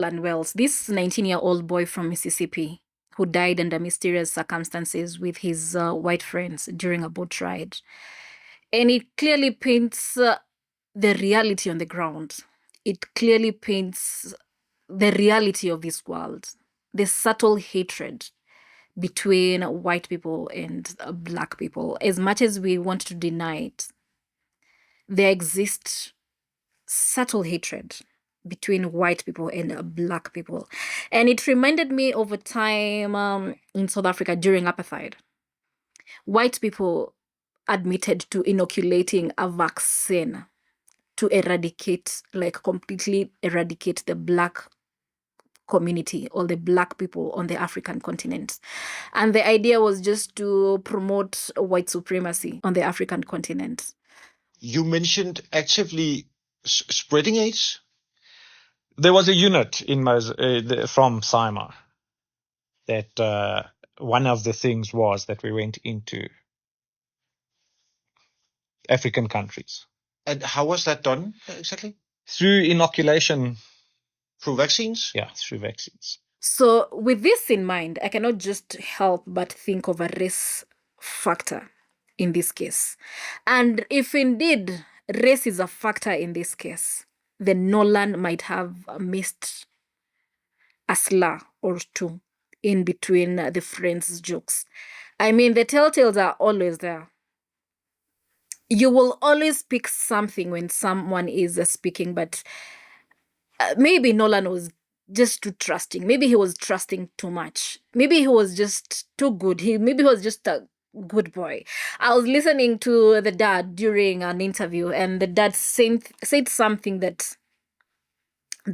Nolan Wells, this 19-year-old boy from Mississippi who died under mysterious circumstances with his white friends during a boat ride. And it clearly paints the reality on the ground. It clearly paints the reality of this world, the subtle hatred between white people and black people. As much as we want to deny it, there exists subtle hatred between white people and black people. And it reminded me of a time in South Africa during apartheid. White people admitted to inoculating a vaccine to eradicate, like completely eradicate the black community or the black people on the African continent. And the idea was just to promote white supremacy on the African continent. You mentioned actively spreading AIDS. There was a unit in from CIMA that one of the things was that we went into African countries. And how was that done exactly? Through inoculation. Through vaccines? Yeah, through vaccines. So with this in mind, I cannot just help but think of a race factor in this case. And if indeed race is a factor in this case, then Nolan might have missed a slur or two in between the friends' jokes. I mean, the telltales are always there. You will always pick something when someone is speaking, but maybe Nolan was just too trusting. Maybe he was trusting too much. Maybe he was just too good. Maybe he was just a good boy. I was listening to the dad during an interview, and the dad said something that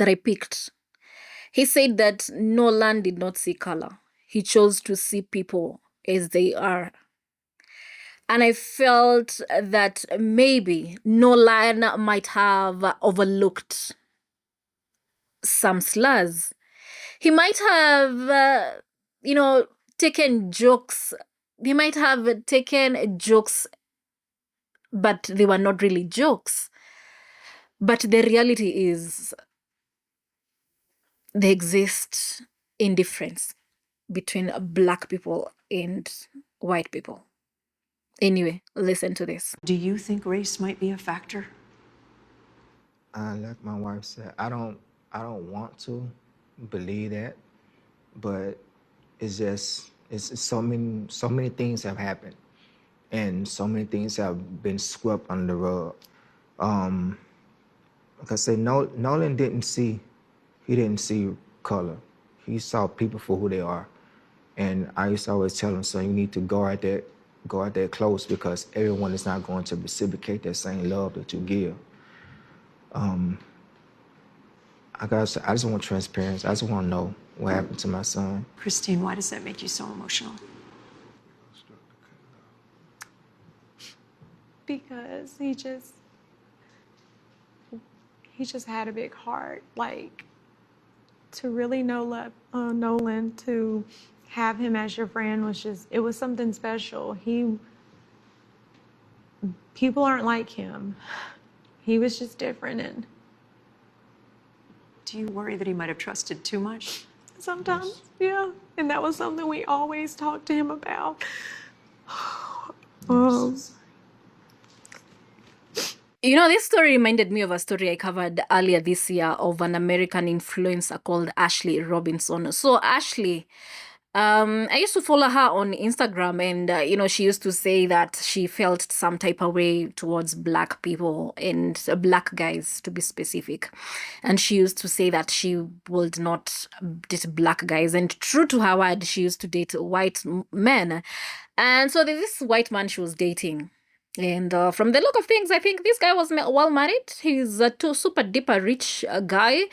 I picked. He said that Nolan did not see color. He chose to see people as they are. And I felt that maybe Nolan might have overlooked some slurs. He might have, taken jokes. He might have taken jokes, but they were not really jokes. But the reality is there exists indifference between black people and white people. Anyway, listen to this. Do you think race might be a factor? Like my wife said, I don't want to believe that, but it's just it's so many things have happened, and so many things have been swept under the rug. Like I said, Nolan didn't see color. He saw people for who they are, and I used to always tell him, "So you need to go out there close, because everyone is not going to reciprocate that same love that you give." I just want transparency. I just want to know what happened to my son. Christine, why does that make you so emotional? Because he just had a big heart. Like, to really know Nolan, to have him as your friend it was something special. People aren't like him. He was just different. And do you worry that he might have trusted too much? sometimes, yeah. And that was something we always talked to him about. This story reminded me of a story I covered earlier this year of an American influencer called Ashley Robinson. So Ashley, I used to follow her on Instagram, and she used to say that she felt some type of way towards black people and black guys, to be specific. And she used to say that she would not date black guys. And true to her word, she used to date white men. And so there's this white man she was dating. And from the look of things, I think this guy was well married. He's a super duper rich guy.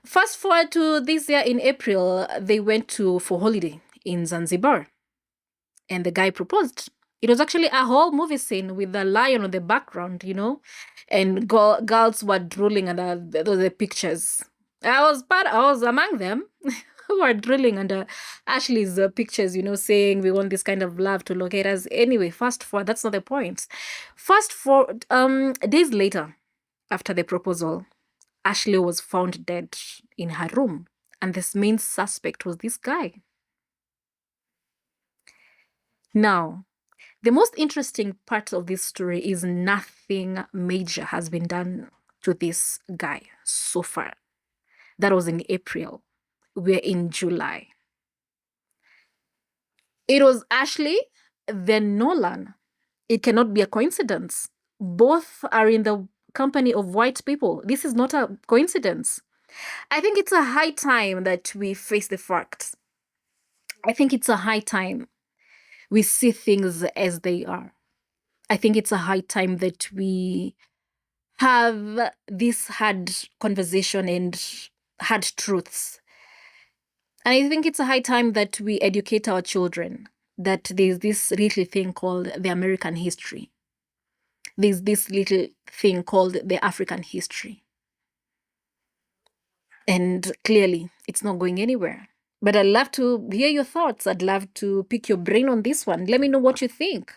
Fast forward to this year in April, they went for holiday in Zanzibar. And the guy proposed. It was actually a whole movie scene with the lion on the background, and girls were drooling under the pictures. I was among them who were drilling under Ashley's pictures, saying we want this kind of love to locate us. Anyway, fast forward, that's not the point. Fast forward, days later, after the proposal, Ashley was found dead in her room. And this main suspect was this guy. Now, the most interesting part of this story is nothing major has been done to this guy so far. That was in April. We're in July. It was Ashley, then Nolan. It cannot be a coincidence. Both are in the company of white people. This is not a coincidence. I think it's a high time that we face the facts. I think it's a high time we see things as they are. I think it's a high time that we have this hard conversation and hard truths. And I think it's a high time that we educate our children that there's this little thing called the American history. There's this little thing called the African history. And clearly, it's not going anywhere. But I'd love to hear your thoughts. I'd love to pick your brain on this one. Let me know what you think.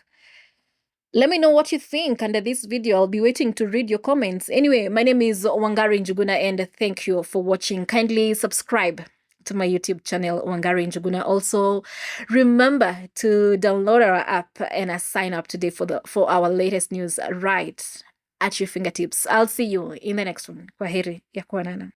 Let me know what you think under this video. I'll be waiting to read your comments. Anyway, my name is Wangari Njuguna, and thank you for watching. Kindly subscribe to my YouTube channel, Wangari Njuguna. Also, remember to download our app and sign up today for our latest news right at your fingertips. I'll see you in the next one. Kwaheri ya kuonana.